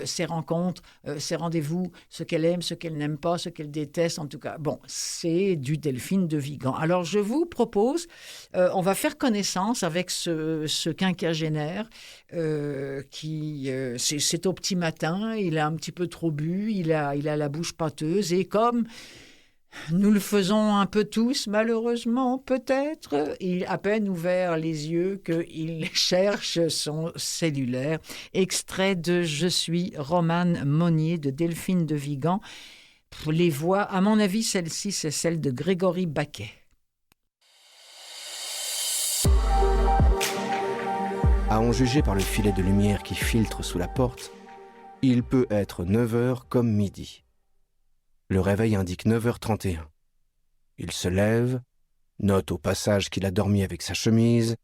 Ses rencontres, ses rendez-vous, ce qu'elle aime, ce qu'elle n'aime pas, ce qu'elle déteste, en tout cas. Bon, c'est du Delphine de Vigan. Alors, je vous propose, on va faire connaissance avec ce quinquagénaire qui, c'est au petit matin, il a un petit peu trop bu, il a la bouche pâteuse et comme nous le faisons un peu tous, malheureusement, peut-être. Il a à peine ouvert les yeux qu'il cherche son cellulaire. Extrait de « Je suis » Romane Monnier de Delphine de Vigan. Les voix, à mon avis, celle-ci, c'est celle de Grégory Baquet. À en juger par le filet de lumière qui filtre sous la porte, il peut être 9h comme midi. Le réveil indique 9h31. Il se lève, note au passage qu'il a dormi avec sa chemise,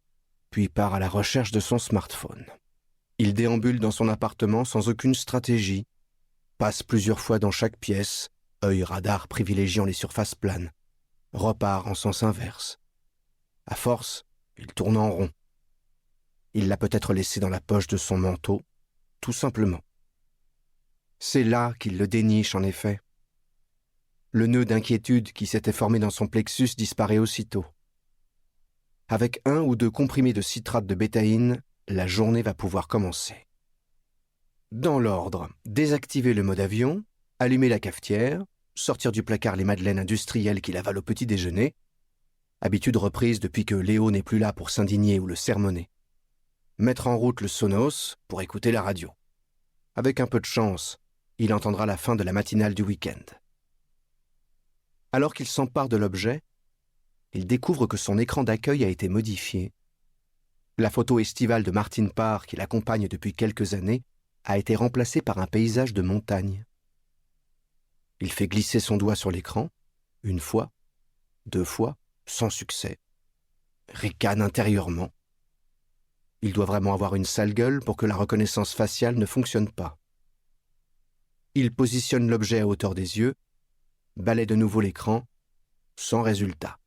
puis part à la recherche de son smartphone. Il déambule dans son appartement sans aucune stratégie, passe plusieurs fois dans chaque pièce, œil radar privilégiant les surfaces planes, repart en sens inverse. À force, il tourne en rond. Il l'a peut-être laissé dans la poche de son manteau, tout simplement. C'est là qu'il le déniche en effet. Le nœud d'inquiétude qui s'était formé dans son plexus disparaît aussitôt. Avec 1 ou 2 comprimés de citrate de bétaïne, la journée va pouvoir commencer. Dans l'ordre, désactiver le mode avion, allumer la cafetière, sortir du placard les madeleines industrielles qu'il avale au petit déjeuner, habitude reprise depuis que Léo n'est plus là pour s'indigner ou le sermonner. Mettre en route le Sonos pour écouter la radio. Avec un peu de chance, il entendra la fin de la matinale du week-end. Alors qu'il s'empare de l'objet, il découvre que son écran d'accueil a été modifié. La photo estivale de Martin Parr, qui l'accompagne depuis quelques années, a été remplacée par un paysage de montagne. Il fait glisser son doigt sur l'écran, 1 fois, 2 fois, sans succès. Ricane intérieurement. Il doit vraiment avoir une sale gueule pour que la reconnaissance faciale ne fonctionne pas. Il positionne l'objet à hauteur des yeux, balaie de nouveau l'écran, sans résultat.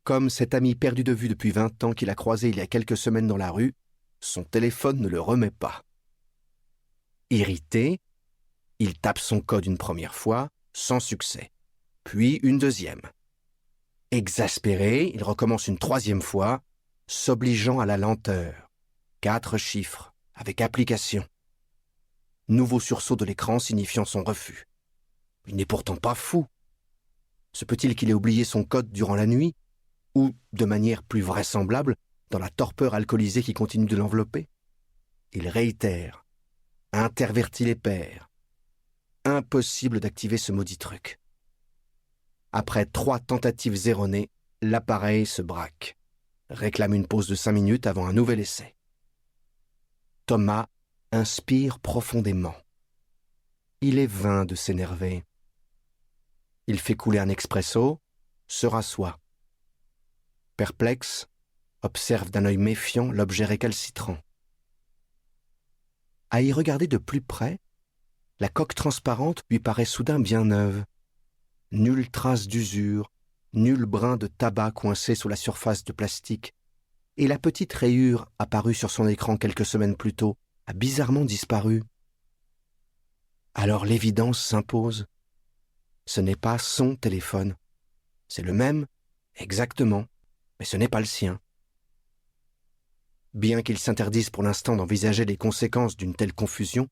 Comme cet ami perdu de vue depuis 20 ans qu'il a croisé il y a quelques semaines dans la rue, son téléphone ne le remet pas. Irrité, il tape son code une première fois, sans succès, puis une deuxième. Exaspéré, il recommence une 3e fois, s'obligeant à la lenteur. 4 chiffres, avec application. Nouveau sursaut de l'écran signifiant son refus. Il n'est pourtant pas fou. Se peut-il qu'il ait oublié son code durant la nuit, ou, de manière plus vraisemblable, dans la torpeur alcoolisée qui continue de l'envelopper? Il réitère, intervertit les paires. Impossible d'activer ce maudit truc. Après 3 tentatives erronées, l'appareil se braque. Réclame une pause de 5 minutes avant un nouvel essai. Thomas inspire profondément. Il est vain de s'énerver. Il fait couler un expresso, se rassoit. Perplexe, observe d'un œil méfiant l'objet récalcitrant. À y regarder de plus près, la coque transparente lui paraît soudain bien neuve. Nulle trace d'usure, nul brin de tabac coincé sous la surface de plastique, et la petite rayure apparue sur son écran quelques semaines plus tôt a bizarrement disparu. Alors l'évidence s'impose. Ce n'est pas son téléphone. C'est le même, exactement, mais ce n'est pas le sien. Bien qu'il s'interdise pour l'instant d'envisager les conséquences d'une telle confusion,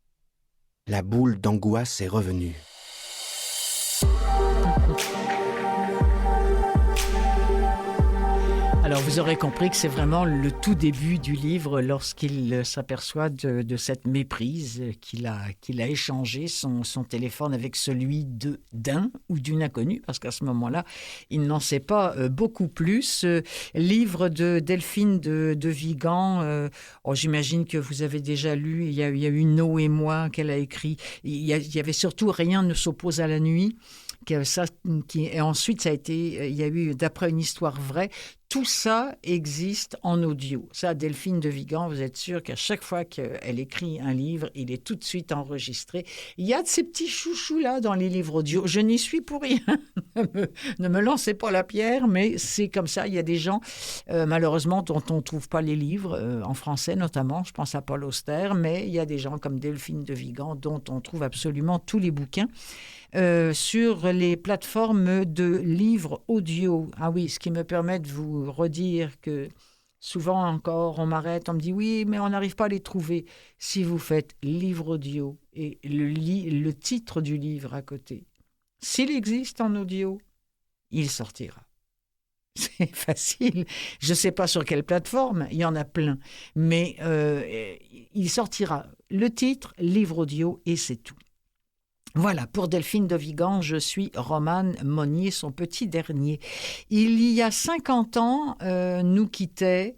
la boule d'angoisse est revenue. Alors vous aurez compris que c'est vraiment le tout début du livre lorsqu'il s'aperçoit de cette méprise qu'il a échangé son téléphone avec celui d'un ou d'une inconnue, parce qu'à ce moment-là, il n'en sait pas beaucoup plus. Livre de Delphine de Vigan, j'imagine que vous avez déjà lu, il y a eu No et moi qu'elle a écrit. Il y avait surtout Rien ne s'oppose à la nuit. Et ensuite, il y a eu, d'après une histoire vraie, tout ça existe en audio. Ça, Delphine de Vigan, vous êtes sûr qu'à chaque fois qu'elle écrit un livre, il est tout de suite enregistré. Il y a de ces petits chouchous-là dans les livres audio. Je n'y suis pour rien. Ne me lancez pas la pierre, mais c'est comme ça. Il y a des gens, malheureusement, dont on ne trouve pas les livres, en français notamment. Je pense à Paul Auster, mais il y a des gens comme Delphine de Vigan dont on trouve absolument tous les bouquins. Sur les plateformes de livres audio. Ah oui, ce qui me permet de vous redire que souvent encore, on m'arrête, on me dit « Oui, mais on n'arrive pas à les trouver ». Si vous faites livre audio et le titre du livre à côté, s'il existe en audio, il sortira. C'est facile. Je ne sais pas sur quelle plateforme, il y en a plein, mais il sortira. Le titre, livre audio, et c'est tout. Voilà, pour Delphine de Vigan, je suis Romane Monnier, son petit dernier. Il y a 50 ans, nous quittait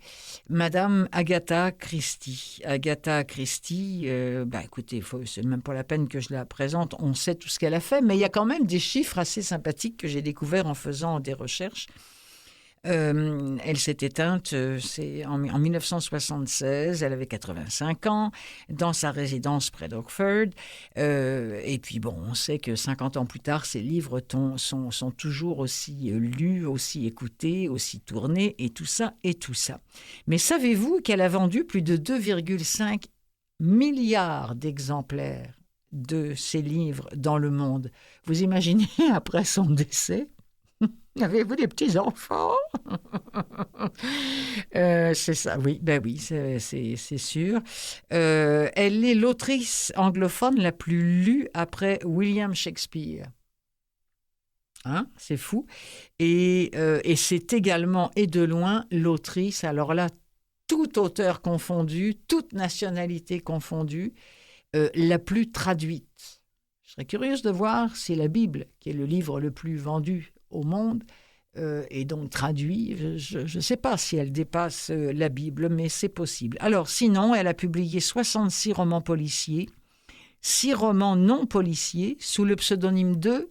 Madame Agatha Christie. Agatha Christie, écoutez, c'est même pas la peine que je la présente, on sait tout ce qu'elle a fait, mais il y a quand même des chiffres assez sympathiques que j'ai découverts en faisant des recherches. Elle s'est éteinte en 1976, elle avait 85 ans, dans sa résidence près d'Oxford. Et puis bon, on sait que 50 ans plus tard, ses livres sont toujours aussi lus, aussi écoutés, aussi tournés, et tout ça, et tout ça. Mais savez-vous qu'elle a vendu plus de 2,5 milliards d'exemplaires de ses livres dans le monde? Vous imaginez, après son décès, avez-vous des petits-enfants? C'est ça, oui, oui, c'est sûr. Elle est l'autrice anglophone la plus lue après William Shakespeare. Hein, c'est fou. Et c'est également, et de loin, l'autrice, alors là, tout auteur confondu, toute nationalité confondue, la plus traduite. Je serais curieuse de voir si la Bible, qui est le livre le plus vendu au monde, et donc traduit, je ne sais pas si elle dépasse la Bible, mais c'est possible. Alors sinon, elle a publié 66 romans policiers, 6 romans non policiers, sous le pseudonyme de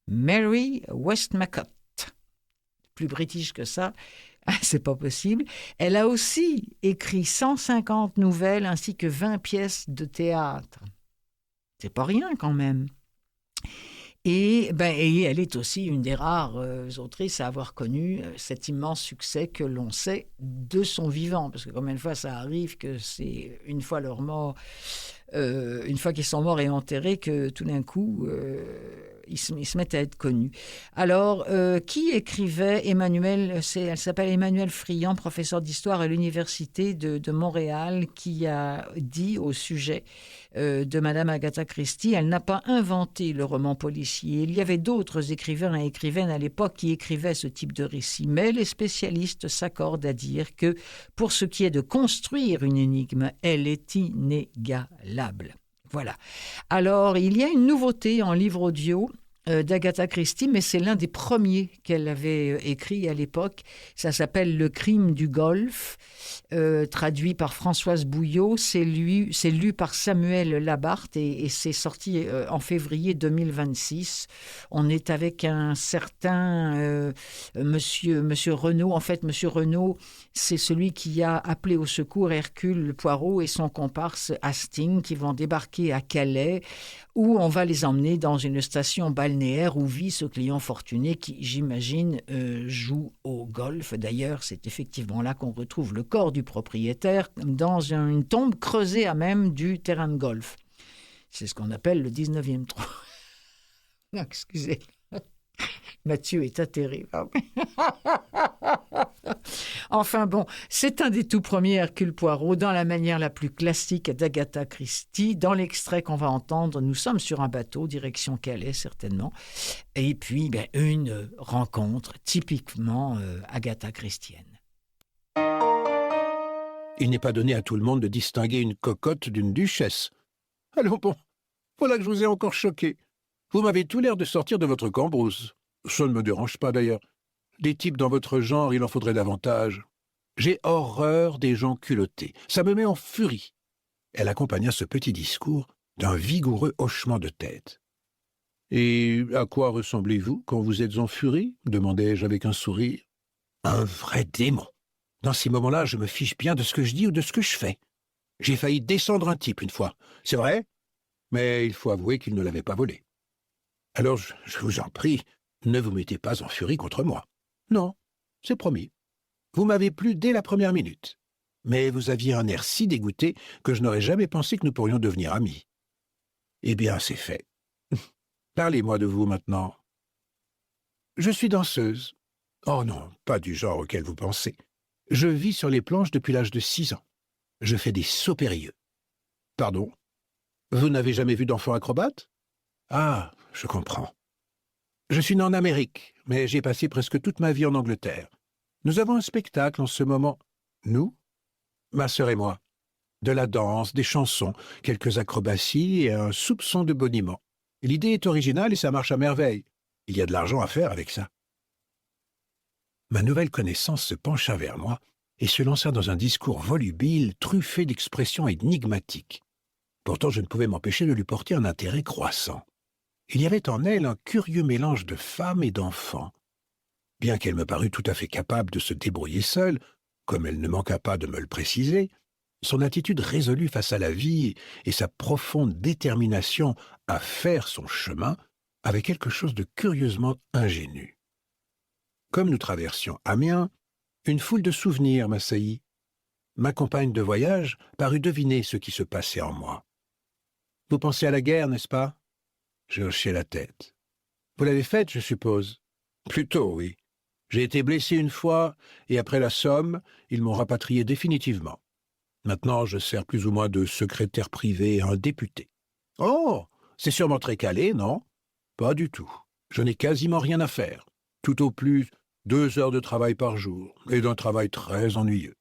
Mary Westmacott. Plus british que ça, c'est pas possible. Elle a aussi écrit 150 nouvelles ainsi que 20 pièces de théâtre. C'est pas rien quand même. Et elle est aussi une des rares autrices à avoir connu cet immense succès que l'on sait de son vivant. Parce que combien de fois ça arrive que c'est une fois leur mort, une fois qu'ils sont morts et enterrés, que tout d'un coup, ils se mettent à être connus. Alors, qui écrivait Emmanuel, elle s'appelle Emmanuel Friand, professeur d'histoire à l'Université de Montréal, qui a dit au sujet de Madame Agatha Christie, elle n'a pas inventé le roman policier. Il y avait d'autres écrivains et écrivaines à l'époque qui écrivaient ce type de récit, mais les spécialistes s'accordent à dire que pour ce qui est de construire une énigme, elle est inégalable. Voilà. Alors, il y a une nouveauté en livre audio d'Agatha Christie, mais c'est l'un des premiers qu'elle avait écrit à l'époque. Ça s'appelle Le crime du Golfe, traduit par Françoise Bouillot. C'est lu par Samuel Labarthe et c'est sorti en février 2026. On est avec un certain monsieur Renaud. En fait, monsieur Renaud, c'est celui qui a appelé au secours Hercule Poirot et son comparse Hastings qui vont débarquer à Calais, où on va les emmener dans une station balnéaire où vit ce client fortuné qui, j'imagine, joue au golf. D'ailleurs, c'est effectivement là qu'on retrouve le corps du propriétaire dans une tombe creusée à même du terrain de golf. C'est ce qu'on appelle le 19e trou. Non, excusez. Mathieu est atterré. Enfin bon, c'est un des tout premiers Hercule Poirot dans la manière la plus classique d'Agatha Christie. Dans l'extrait qu'on va entendre, nous sommes sur un bateau, direction Calais certainement. Et puis, une rencontre typiquement Agatha Christienne. Il n'est pas donné à tout le monde de distinguer une cocotte d'une duchesse. Allons bon, voilà que je vous ai encore choqué. Vous m'avez tout l'air de sortir de votre cambrousse. Ça ne me dérange pas d'ailleurs. Des types dans votre genre, il en faudrait davantage. J'ai horreur des gens culottés. Ça me met en furie. Elle accompagna ce petit discours d'un vigoureux hochement de tête. « Et à quoi ressemblez-vous quand vous êtes en furie ?» demandai-je avec un sourire. « Un vrai démon. Dans ces moments-là, je me fiche bien de ce que je dis ou de ce que je fais. J'ai failli descendre un type une fois, c'est vrai, mais il faut avouer qu'il ne l'avait pas volé. Alors, je vous en prie, ne vous mettez pas en furie contre moi. Non, c'est promis. Vous m'avez plu dès la première minute. Mais vous aviez un air si dégoûté que je n'aurais jamais pensé que nous pourrions devenir amis. Eh bien, c'est fait. Parlez-moi de vous maintenant. Je suis danseuse. Oh non, pas du genre auquel vous pensez. Je vis sur les planches depuis l'âge de 6 ans. Je fais des sauts périlleux. Pardon? Vous n'avez jamais vu d'enfant acrobate? Ah, je comprends. Je suis né en Amérique, mais j'ai passé presque toute ma vie en Angleterre. Nous avons un spectacle en ce moment. Nous? Ma sœur et moi. De la danse, des chansons, quelques acrobaties et un soupçon de boniment. L'idée est originale et ça marche à merveille. Il y a de l'argent à faire avec ça. Ma nouvelle connaissance se pencha vers moi et se lança dans un discours volubile, truffé d'expressions énigmatiques. Pourtant, je ne pouvais m'empêcher de lui porter un intérêt croissant. Il y avait en elle un curieux mélange de femme et d'enfant. Bien qu'elle me parût tout à fait capable de se débrouiller seule, comme elle ne manqua pas de me le préciser, son attitude résolue face à la vie et sa profonde détermination à faire son chemin avaient quelque chose de curieusement ingénu. Comme nous traversions Amiens, une foule de souvenirs m'assaillit. Ma compagne de voyage parut deviner ce qui se passait en moi. « Vous pensez à la guerre, n'est-ce pas ?» Je hochai la tête. « Vous l'avez faite, je suppose ?»« Plutôt, oui. J'ai été blessé une fois, et après la Somme, ils m'ont rapatrié définitivement. Maintenant, je sers plus ou moins de secrétaire privé à un député. »« Oh, c'est sûrement très calé, non ?»« Pas du tout. Je n'ai quasiment rien à faire. Tout au plus 2 heures de travail par jour, et d'un travail très ennuyeux.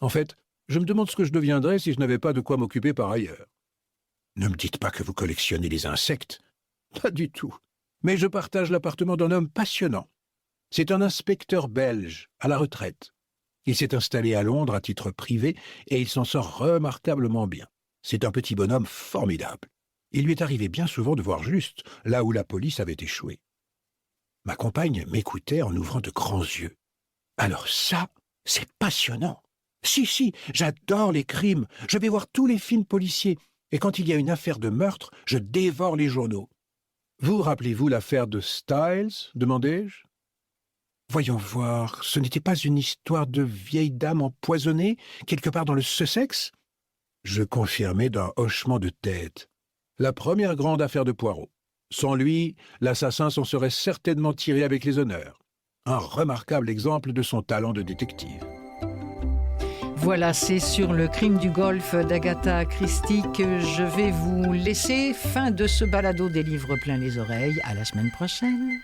En fait, je me demande ce que je deviendrais si je n'avais pas de quoi m'occuper par ailleurs. » Ne me dites pas que vous collectionnez les insectes. Pas du tout. Mais je partage l'appartement d'un homme passionnant. C'est un inspecteur belge, à la retraite. Il s'est installé à Londres à titre privé et il s'en sort remarquablement bien. C'est un petit bonhomme formidable. Il lui est arrivé bien souvent de voir juste, là où la police avait échoué. Ma compagne m'écoutait en ouvrant de grands yeux. Alors ça, c'est passionnant. Si, j'adore les crimes. Je vais voir tous les films policiers. Et quand il y a une affaire de meurtre, je dévore les journaux. Vous rappelez-vous l'affaire de Styles, demandai-je? Voyons voir, ce n'était pas une histoire de vieille dame empoisonnée, quelque part dans le Sussex? Je confirmai d'un hochement de tête. La première grande affaire de Poirot. Sans lui, l'assassin s'en serait certainement tiré avec les honneurs. Un remarquable exemple de son talent de détective. Voilà, c'est sur le crime du Golfe d'Agatha Christie que je vais vous laisser. Fin de ce balado des livres plein les oreilles. À la semaine prochaine.